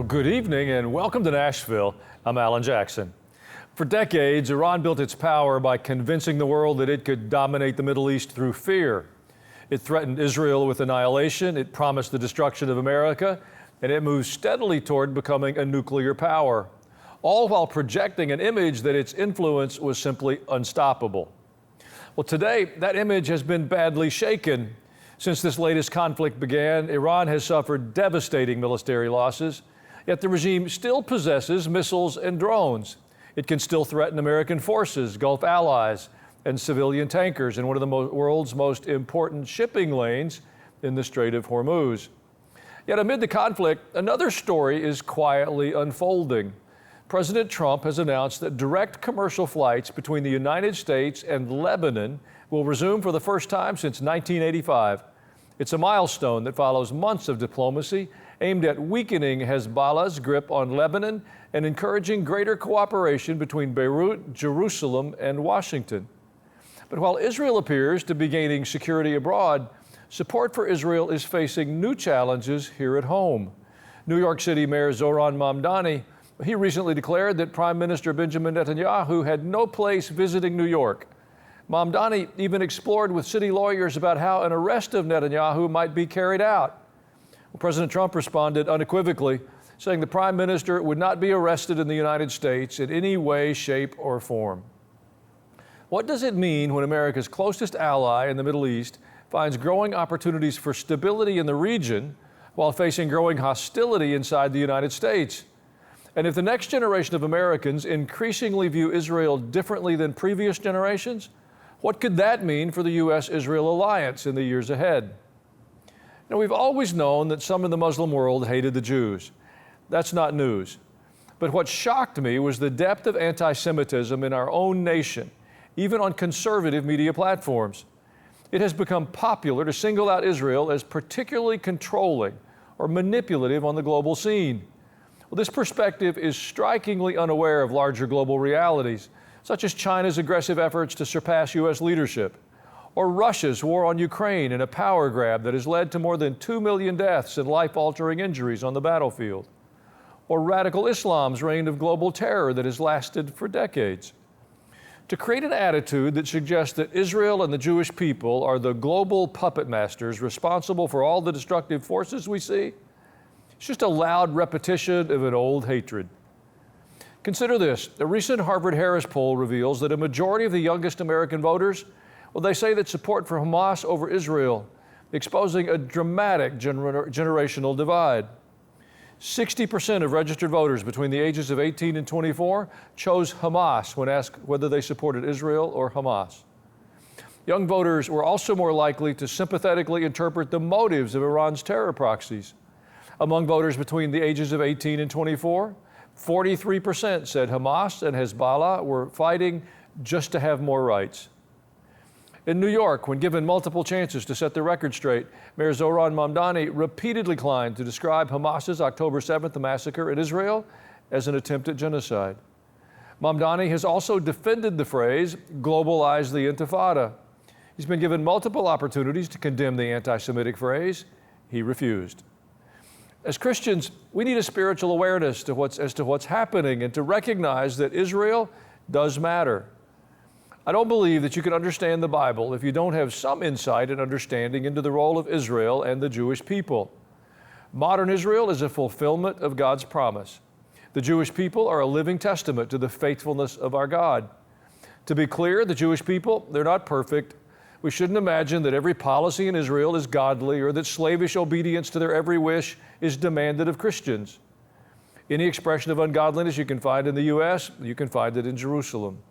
Well, good evening and welcome to Nashville. I'm Alan Jackson. For decades, Iran built its power by convincing the world that it could dominate the Middle East through fear. It threatened Israel with annihilation, it promised the destruction of America, and it moved steadily toward becoming a nuclear power, all while projecting an image that its influence was simply unstoppable. Well, today, that image has been badly shaken. Since this latest conflict began, Iran has suffered devastating military losses, yet the regime still possesses missiles and drones. It can still threaten American forces, Gulf allies, and civilian tankers in one of the world's most important shipping lanes in the Strait of Hormuz. Yet amid the conflict, another story is quietly unfolding. President Trump has announced that direct commercial flights between the United States and Lebanon will resume for the first time since 1985. It's a milestone that follows months of diplomacy aimed at weakening Hezbollah's grip on Lebanon and encouraging greater cooperation between Beirut, Jerusalem, and Washington. But while Israel appears to be gaining security abroad, support for Israel is facing new challenges here at home. New York City Mayor Zohran Mamdani, he recently declared that Prime Minister Benjamin Netanyahu had no place visiting New York. Mamdani even explored with city lawyers about how an arrest of Netanyahu might be carried out. Well, President Trump responded unequivocally, saying the Prime Minister would not be arrested in the United States in any way, shape, or form. What does it mean when America's closest ally in the Middle East finds growing opportunities for stability in the region while facing growing hostility inside the United States? And if the next generation of Americans increasingly view Israel differently than previous generations, what could that mean for the U.S.-Israel alliance in the years ahead? Now, we've always known that some in the Muslim world hated the Jews. That's not news. But what shocked me was the depth of anti-Semitism in our own nation, even on conservative media platforms. It has become popular to single out Israel as particularly controlling or manipulative on the global scene. Well, this perspective is strikingly unaware of larger global realities, such as China's aggressive efforts to surpass U.S. leadership, or Russia's war on Ukraine in a power grab that has led to more than 2 million deaths and life-altering injuries on the battlefield, or radical Islam's reign of global terror that has lasted for decades. To create an attitude that suggests that Israel and the Jewish people are the global puppet masters responsible for all the destructive forces we see, it's just a loud repetition of an old hatred. Consider this. A recent Harvard-Harris poll reveals that a majority of the youngest American voters, well, they say that support for Hamas over Israel, exposing a dramatic generational divide. 60% of registered voters between the ages of 18 and 24 chose Hamas when asked whether they supported Israel or Hamas. Young voters were also more likely to sympathetically interpret the motives of Iran's terror proxies. Among voters between the ages of 18 and 24, 43% said Hamas and Hezbollah were fighting just to have more rights. In New York, when given multiple chances to set the record straight, Mayor Zohran Mamdani repeatedly declined to describe Hamas's October 7th massacre in Israel as an attempt at genocide. Mamdani has also defended the phrase, globalize the Intifada. He's been given multiple opportunities to condemn the anti-Semitic phrase. He refused. As Christians, we need a spiritual awareness as to what's happening and to recognize that Israel does matter. I don't believe that you can understand the Bible if you don't have some insight and understanding into the role of Israel and the Jewish people. Modern Israel is a fulfillment of God's promise. The Jewish people are a living testament to the faithfulness of our God. To be clear, the Jewish people, they're not perfect. We shouldn't imagine that every policy in Israel is godly or that slavish obedience to their every wish is demanded of Christians. Any expression of ungodliness you can find in the U.S., you can find it in Jerusalem.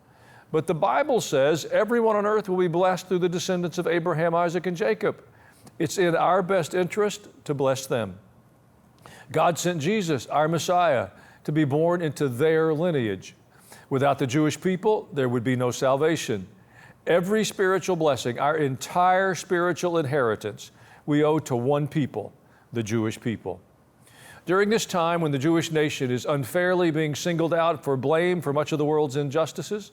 But the Bible says everyone on earth will be blessed through the descendants of Abraham, Isaac, and Jacob. It's in our best interest to bless them. God sent Jesus, our Messiah, to be born into their lineage. Without the Jewish people, there would be no salvation. Every spiritual blessing, our entire spiritual inheritance, we owe to one people, the Jewish people. During this time when the Jewish nation is unfairly being singled out for blame for much of the world's injustices,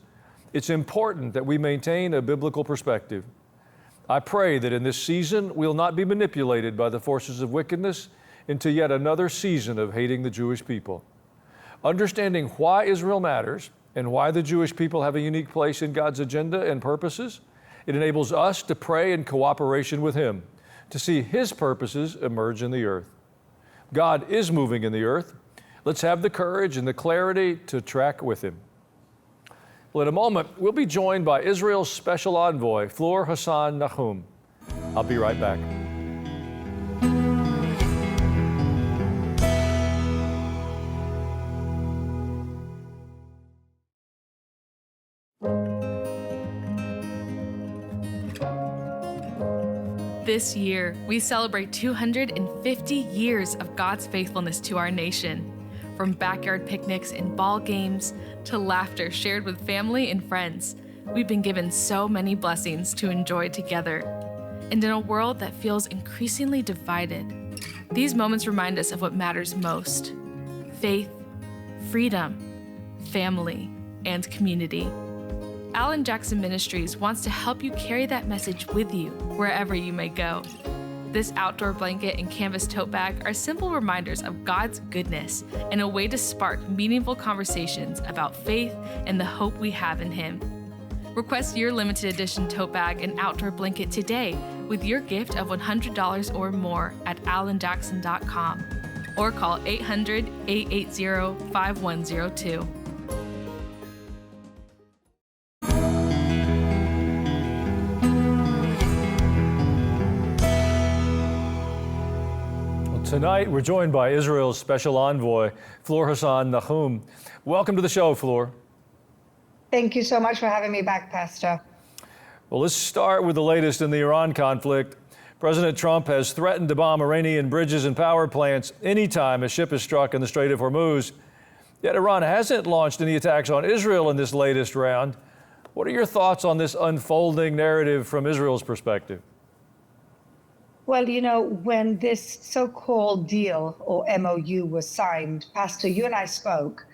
it's important that we maintain a biblical perspective. I pray that in this season we'll not be manipulated by the forces of wickedness into yet another season of hating the Jewish people. Understanding why Israel matters and why the Jewish people have a unique place in God's agenda and purposes, it enables us to pray in cooperation with Him, to see His purposes emerge in the earth. God is moving in the earth. Let's have the courage and the clarity to track with Him. Well, in a moment, we'll be joined by Israel's Special Envoy, Fleur Hassan-Nahoum. I'll be right back. This year, we celebrate 250 years of God's faithfulness to our nation. From backyard picnics and ball games to laughter shared with family and friends, we've been given so many blessings to enjoy together. And in a world that feels increasingly divided, these moments remind us of what matters most: faith, freedom, family, and community. Alan Jackson Ministries wants to help you carry that message with you wherever you may go. This outdoor blanket and canvas tote bag are simple reminders of God's goodness and a way to spark meaningful conversations about faith and the hope we have in Him. Request your limited edition tote bag and outdoor blanket today with your gift of $100 or more at alanjackson.com or call 800-880-5102. Tonight, we're joined by Israel's Special Envoy, Fleur Hassan-Nahoum. Welcome to the show, Fleur. Thank you so much for having me back, Pastor. Well, let's start with the latest in the Iran conflict. President Trump has threatened to bomb Iranian bridges and power plants anytime a ship is struck in the Strait of Hormuz. Yet Iran hasn't launched any attacks on Israel in this latest round. What are your thoughts on this unfolding narrative from Israel's perspective? Well, you know, when this so-called deal or MOU was signed, Pastor, you and I spoke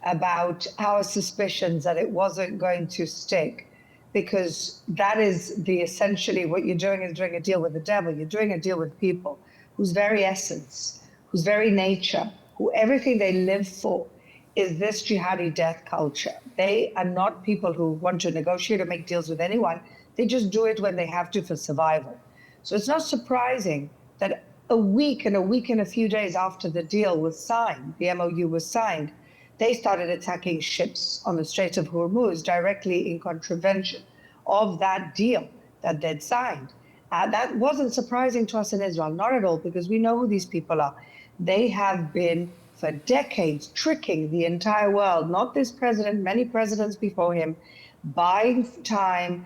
about our suspicions that it wasn't going to stick, because that is essentially what you're doing is doing a deal with the devil. You're doing a deal with people whose very essence, whose very nature, who everything they live for is this jihadi death culture. They are not people who want to negotiate or make deals with anyone. They just do it when they have to for survival. So it's not surprising that a week and a few days after the deal was signed, the MOU was signed, they started attacking ships on the Strait of Hormuz directly in contravention of that deal that they'd signed. That wasn't surprising to us in Israel, not at all, because we know who these people are. They have been for decades tricking the entire world, not this president, many presidents before him, buying time,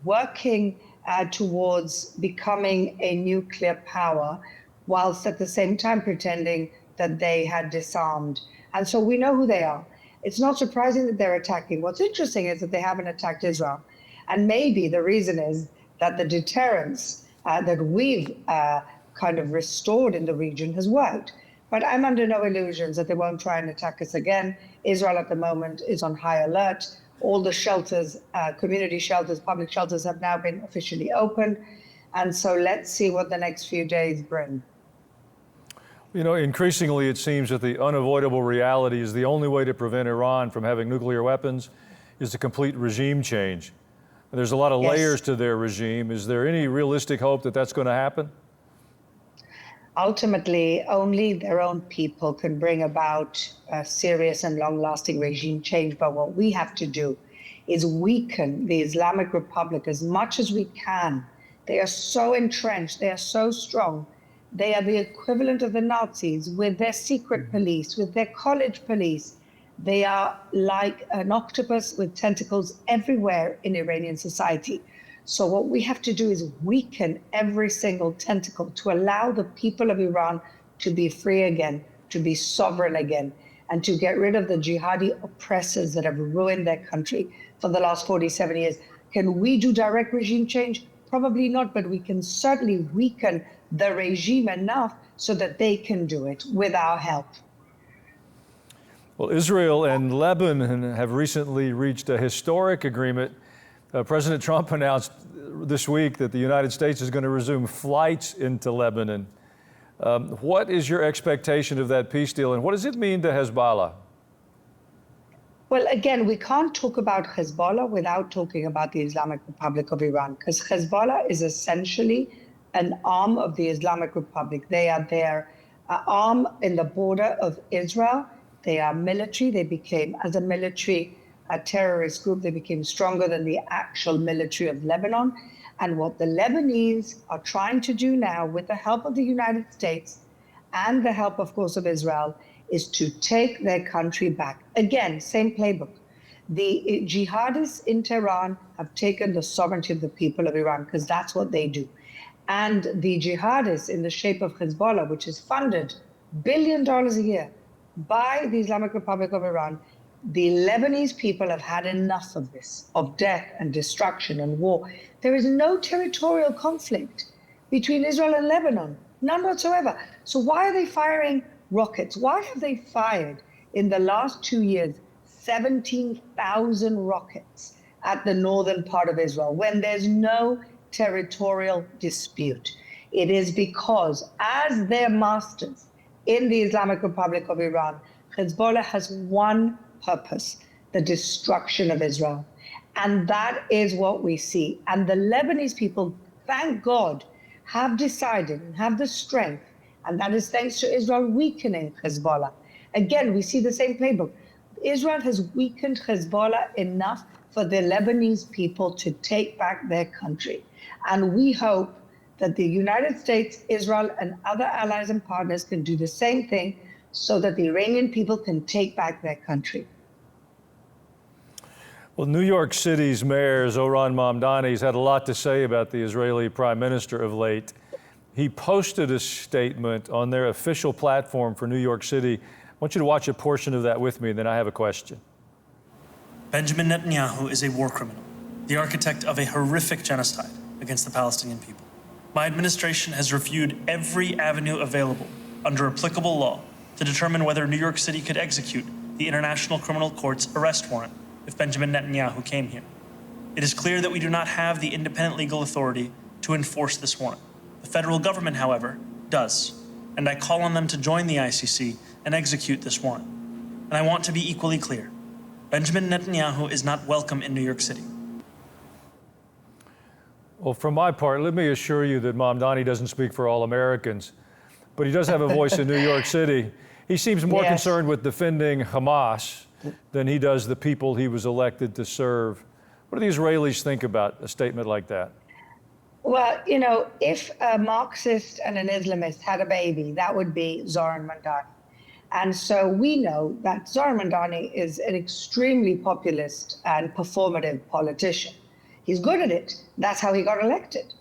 working towards becoming a nuclear power, whilst at the same time pretending that they had disarmed. And so we know who they are. It's not surprising that they're attacking. What's interesting is that they haven't attacked Israel. And maybe the reason is that the deterrence that we've kind of restored in the region has worked. But I'm under no illusions that they won't try and attack us again. Israel at the moment is on high alert. All the shelters, community shelters, public shelters have now been officially opened. And so let's see what the next few days bring. You know, increasingly it seems that the unavoidable reality is the only way to prevent Iran from having nuclear weapons is a complete regime change. There's a lot of layers to their regime. Is there any realistic hope that that's going to happen? Ultimately, only their own people can bring about a serious and long-lasting regime change. But what we have to do is weaken the Islamic Republic as much as we can. They are so entrenched, they are so strong. They are the equivalent of the Nazis with their secret police, with their college police. They are like an octopus with tentacles everywhere in Iranian society. So what we have to do is weaken every single tentacle to allow the people of Iran to be free again, to be sovereign again, and to get rid of the jihadi oppressors that have ruined their country for the last 47 years. Can we do direct regime change? Probably not, but we can certainly weaken the regime enough so that they can do it with our help. Well, Israel and Lebanon have recently reached a historic agreement. President Trump announced this week that the United States is going to resume flights into Lebanon. What is your expectation of that peace deal, and what does it mean to Hezbollah? Well, again, we can't talk about Hezbollah without talking about the Islamic Republic of Iran, because Hezbollah is essentially an arm of the Islamic Republic. They are their arm in the border of Israel. They are military. They became, as a military, a terrorist group. They became stronger than the actual military of Lebanon. And what the Lebanese are trying to do now, with the help of the United States and the help, of course, of Israel, is to take their country back. Again, same playbook. The jihadists in Tehran have taken the sovereignty of the people of Iran, because that's what they do. And the jihadists in the shape of Hezbollah, which is funded $1 billion a year by the Islamic Republic of Iran, the Lebanese people have had enough of this, of death and destruction and war. There is no territorial conflict between Israel and Lebanon, none whatsoever. So why are they firing rockets? Why have they fired in the last 2 years 17,000 rockets at the northern part of Israel when there's no territorial dispute? It is because, as their masters in the Islamic Republic of Iran, Hezbollah has one purpose: the destruction of Israel. And that is what we see. And the Lebanese people, thank God, have decided and have the strength, and that is thanks to Israel weakening Hezbollah. Again, we see the same playbook. Israel has weakened Hezbollah enough for the Lebanese people to take back their country. And we hope that the United States, Israel, and other allies and partners can do the same thing so that the Iranian people can take back their country. Well, New York City's mayor, Zohran Mamdani, has had a lot to say about the Israeli prime minister of late. He posted a statement on their official platform for New York City. I want you to watch a portion of that with me, and then I have a question. Benjamin Netanyahu is a war criminal, the architect of a horrific genocide against the Palestinian people. My administration has reviewed every avenue available under applicable law to determine whether New York City could execute the International Criminal Court's arrest warrant if Benjamin Netanyahu came here. It is clear that we do not have the independent legal authority to enforce this warrant. The federal government, however, does, and I call on them to join the ICC and execute this warrant. And I want to be equally clear: Benjamin Netanyahu is not welcome in New York City. Well, from my part, let me assure you that Mamdani doesn't speak for all Americans, but he does have a voice in New York City. He seems more concerned with defending Hamas than he does the people he was elected to serve. What do the Israelis think about a statement like that? Well, you know, if a Marxist and an Islamist had a baby, that would be Zohran Mamdani. And so we know that Zohran Mamdani is an extremely populist and performative politician. He's good at it. That's how he got elected.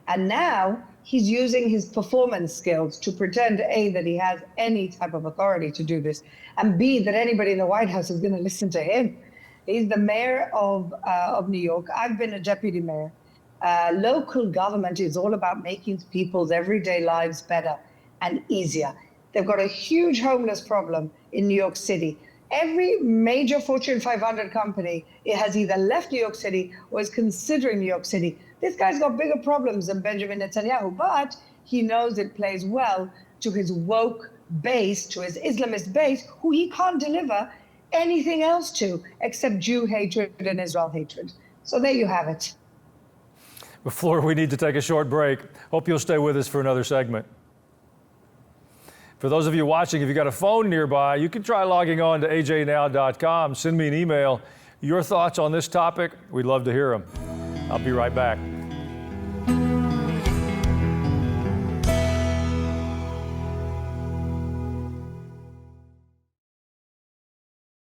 And now he's using his performance skills to pretend, A, that he has any type of authority to do this, and B, that anybody in the White House is going to listen to him. He's the mayor of New York. I've been a deputy mayor. Local government is all about making people's everyday lives better and easier. They've got a huge homeless problem in New York City. Every major Fortune 500 company, it has either left New York City or is considering New York City. This guy's got bigger problems than Benjamin Netanyahu, but he knows it plays well to his woke base, to his Islamist base, who he can't deliver anything else to except Jew hatred and Israel hatred. So there you have it. Well, Fleur, we need to take a short break. Hope you'll stay with us for another segment. For those of you watching, if you've got a phone nearby, you can try logging on to ajnow.com. Send me an email. Your thoughts on this topic, we'd love to hear them. I'll be right back.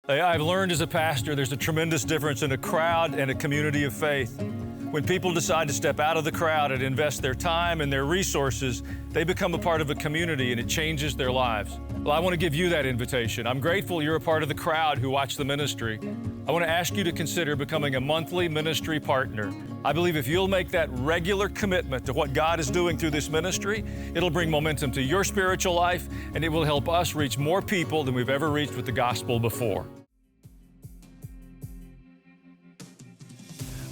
I've learned as a pastor there's a tremendous difference in a crowd and a community of faith. When people decide to step out of the crowd and invest their time and their resources, they become a part of a community and it changes their lives. Well, I want to give you that invitation. I'm grateful you're a part of the crowd who watch the ministry. I want to ask you to consider becoming a monthly ministry partner. I believe if you'll make that regular commitment to what God is doing through this ministry, it'll bring momentum to your spiritual life and it will help us reach more people than we've ever reached with the gospel before.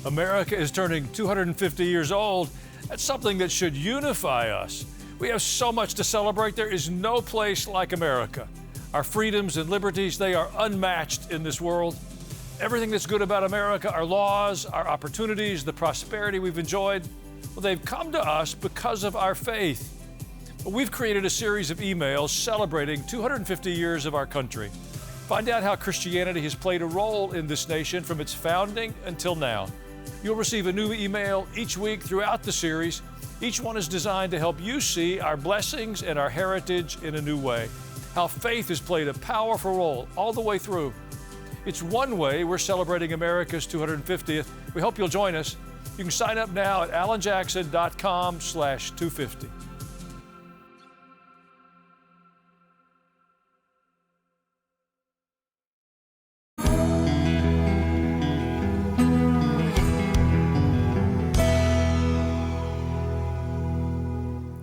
America is turning 250 years old. That's something that should unify us. We have so much to celebrate. There is no place like America. Our freedoms and liberties, they are unmatched in this world. Everything that's good about America, our laws, our opportunities, the prosperity we've enjoyed, well, they've come to us because of our faith. We've created a series of emails celebrating 250 years of our country. Find out how Christianity has played a role in this nation from its founding until now. You'll receive a new email each week throughout the series. Each one is designed to help you see our blessings and our heritage in a new way, how faith has played a powerful role all the way through. It's one way we're celebrating America's 250th. We hope you'll join us. You can sign up now at alanjackson.com/250.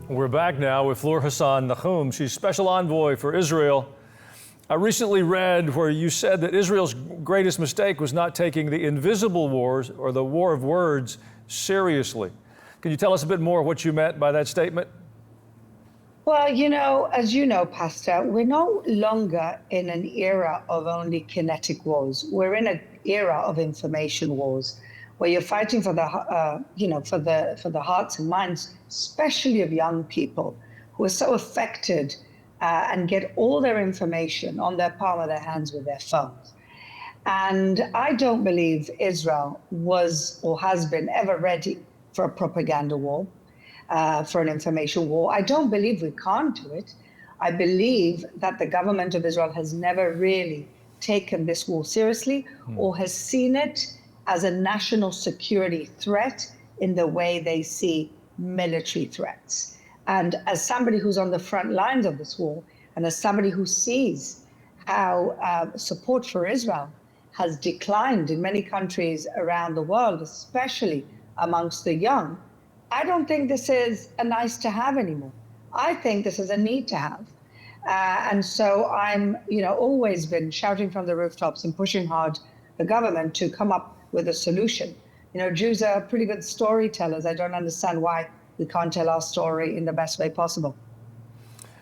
We're back now with Fleur Hassan-Nahoum. She's Special Envoy for Israel. I recently read where you said that Israel's greatest mistake was not taking the invisible wars or the war of words seriously. Can you tell us a bit more what you meant by that statement? Well, as you know, Pastor, we're no longer in an era of only kinetic wars. We're in an era of information wars, where you're fighting for the, for the hearts and minds, especially of young people who are so affected and get all their information on their palm of their hands with their phones. And I don't believe Israel was or has been ever ready for a propaganda war, for an information war. I don't believe we can't do it. I believe that the government of Israel has never really taken this war seriously or has seen it as a national security threat in the way they see military threats. And as somebody who's on the front lines of this war, and as somebody who sees how support for Israel has declined in many countries around the world, especially amongst the young, I don't think this is a nice to have anymore. I think this is a need to have. And so I'm, always been shouting from the rooftops and pushing hard the government to come up with a solution. Jews are pretty good storytellers. I don't understand why we can't tell our story in the best way possible.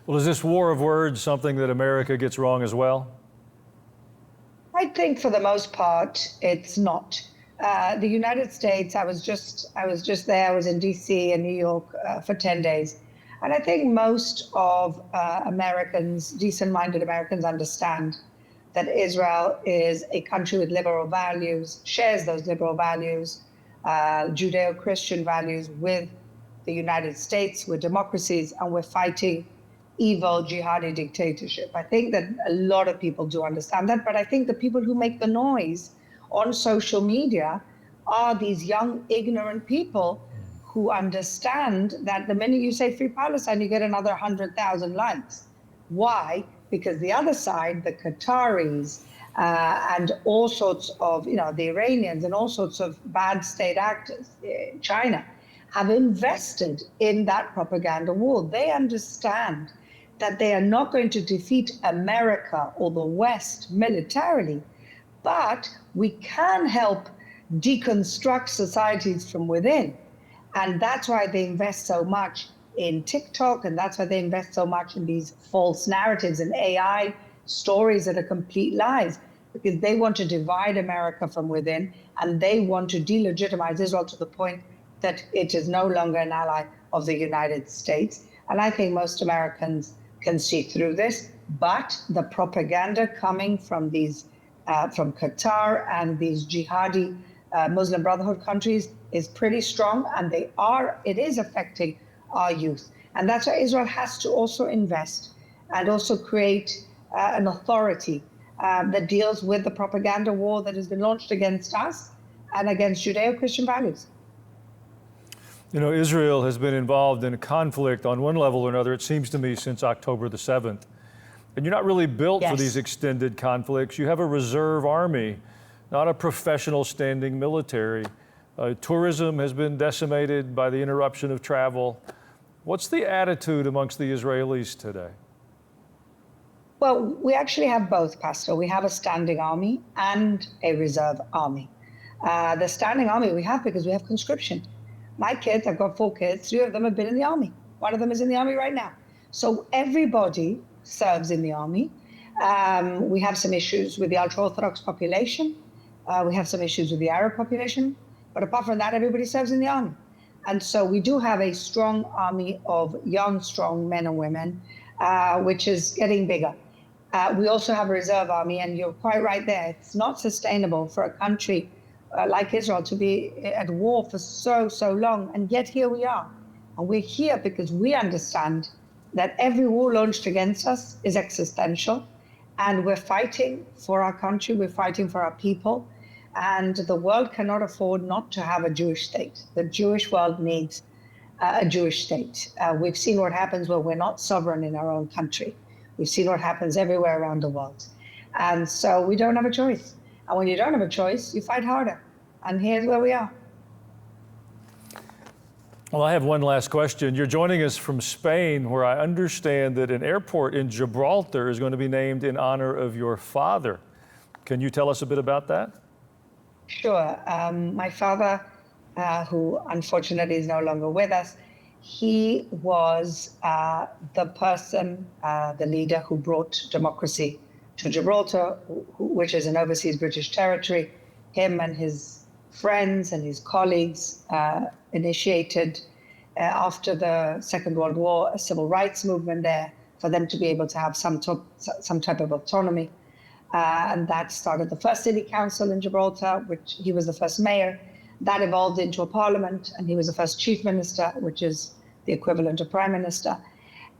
Well, is this war of words something that America gets wrong as well? I think for the most part, it's not. The United States, I was just there. I was in DC and New York for 10 days. And I think most of Americans, decent-minded Americans, understand that Israel is a country with liberal values, shares those liberal values, Judeo-Christian values with the United States. We're democracies, and we're fighting evil jihadi dictatorship. I think that a lot of people do understand that, but I think the people who make the noise on social media are these young, ignorant people who understand that the minute you say Free Palestine, you get another 100,000 likes. Why? Because the other side, the Qataris and all sorts of, the Iranians and all sorts of bad state actors, China, have invested in that propaganda war. They understand that they are not going to defeat America or the West militarily, but we can help deconstruct societies from within. And that's why they invest so much in TikTok, and that's why they invest so much in these false narratives and AI stories that are complete lies, because they want to divide America from within, and they want to delegitimize Israel to the point that it is no longer an ally of the United States. And I think most Americans can see through this, but the propaganda coming from these, from Qatar and these jihadi Muslim Brotherhood countries is pretty strong, and it is affecting our youth. And that's why Israel has to also invest and also create an authority that deals with the propaganda war that has been launched against us and against Judeo-Christian values. Israel has been involved in a conflict on one level or another, it seems to me, since October the 7th. And you're not really built for these extended conflicts. You have a reserve army, not a professional standing military. Tourism has been decimated by the interruption of travel. What's the attitude amongst the Israelis today? Well, we actually have both, Pastor. We have a standing army and a reserve army. The standing army we have because we have conscription. My kids, I've got 4 kids, 3 of them have been in the army. One of them is in the army right now. So everybody serves in the army. We have some issues with the ultra-Orthodox population. We have some issues with the Arab population. But apart from that, everybody serves in the army. And so we do have a strong army of young, strong men and women, which is getting bigger. We also have a reserve army, and you're quite right there. It's not sustainable for a country like Israel to be at war for so long, and yet here we are. And we're here because we understand that every war launched against us is existential, and we're fighting for our country, we're fighting for our people, and the world cannot afford not to have a Jewish state. The Jewish world needs a Jewish state. We've seen what happens when we're not sovereign in our own country. We've seen what happens everywhere around the world. And so we don't have a choice. And when you don't have a choice, you fight harder. And here's where we are. Well, I have one last question. You're joining us from Spain, where I understand that an airport in Gibraltar is going to be named in honor of your father. Can you tell us a bit about that? Sure. My father, who unfortunately is no longer with us, he was the person, the leader who brought democracy to Gibraltar, which is an overseas British territory. Him and his friends and his colleagues initiated, after the Second World War, a civil rights movement there for them to be able to have some type of autonomy. And that started the first city council in Gibraltar, which he was the first mayor. That evolved into a parliament, and he was the first chief minister, which is the equivalent of prime minister.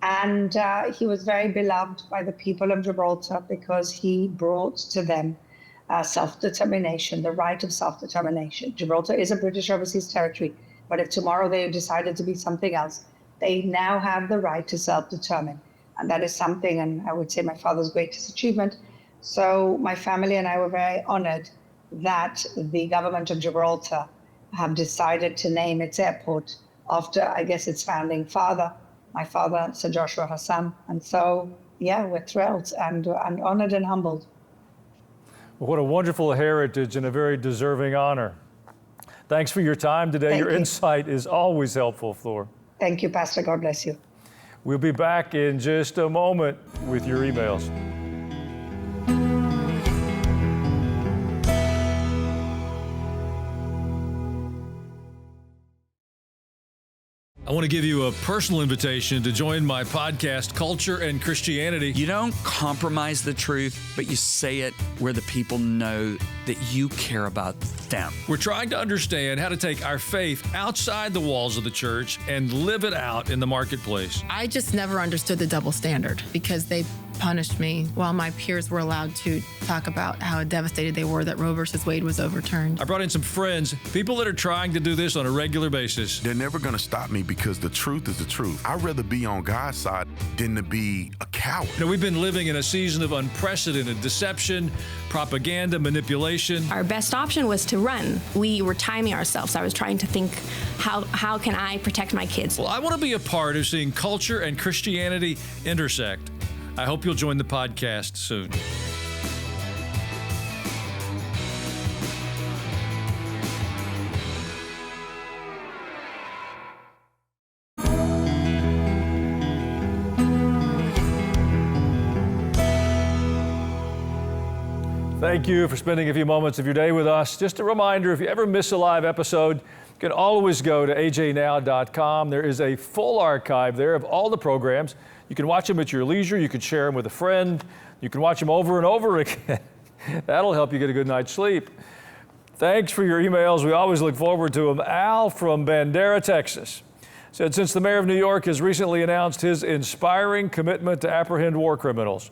And he was very beloved by the people of Gibraltar because he brought to them self-determination, the right of self-determination. Gibraltar is a British overseas territory, but if tomorrow they decided to be something else, they now have the right to self-determine. And that is something, and I would say my father's greatest achievement. So my family and I were very honored that the government of Gibraltar have decided to name its airport after, I guess, its founding father, my father, Sir Joshua Hassan. And so, yeah, we're thrilled and honored and humbled. Well, what a wonderful heritage and a very deserving honor. Thanks for your time today. Thank your you. insight is always helpful, Fleur. Thank you, Pastor. God bless you. We'll be back in just a moment with your emails. I want to give you a personal invitation to join my podcast, Culture and Christianity. You don't compromise the truth, but you say it where the people know that you care about them. We're trying to understand how to take our faith outside the walls of the church and live it out in the marketplace. I just never understood the double standard because they punished me while my peers were allowed to talk about how devastated they were that Roe versus Wade was overturned. I brought in some friends, people that are trying to do this on a regular basis. They're never going to stop me because the truth is the truth. I'd rather be on God's side than to be a coward. You know, we've been living in a season of unprecedented deception, propaganda, manipulation. Our best option was to run. We were timing ourselves. I was trying to think, how can I protect my kids? Well, I want to be a part of seeing culture and Christianity intersect. I hope you'll join the podcast soon. Thank you for spending a few moments of your day with us. Just a reminder, if you ever miss a live episode, you can always go to ajnow.com. There is a full archive there of all the programs. You can watch them at your leisure. You can share them with a friend. You can watch them over and over again. That'll help you get a good night's sleep. Thanks for your emails. We always look forward to them. Al from Bandera, Texas, said, since the mayor of New York has recently announced his inspiring commitment to apprehend war criminals,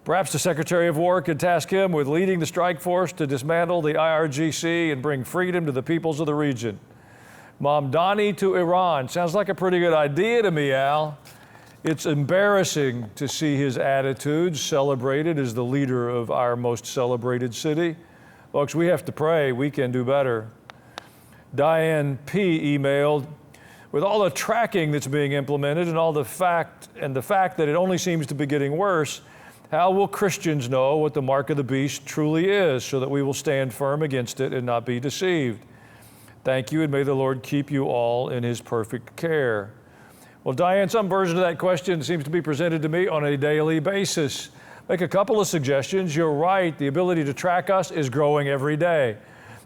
perhaps the Secretary of War could task him with leading the strike force to dismantle the IRGC and bring freedom to the peoples of the region. Mamdani to Iran. Sounds like a pretty good idea to me, Al. It's embarrassing to see his attitudes celebrated as the leader of our most celebrated city. Folks, we have to pray. We can do better. Diane P. emailed, with all the tracking that's being implemented and the fact that it only seems to be getting worse, how will Christians know what the mark of the beast truly is so that we will stand firm against it and not be deceived? Thank you, and may the Lord keep you all in his perfect care. Well, Diane, some version of that question seems to be presented to me on a daily basis. Make a couple of suggestions. You're right, the ability to track us is growing every day.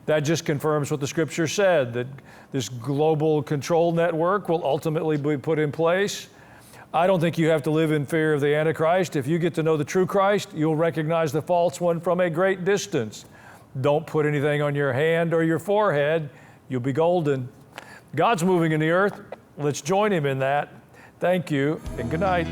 That just confirms what the scripture said, that this global control network will ultimately be put in place. I don't think you have to live in fear of the Antichrist. If you get to know the true Christ, you'll recognize the false one from a great distance. Don't put anything on your hand or your forehead. You'll be golden. God's moving in the earth. Let's join him in that. Thank you and good night.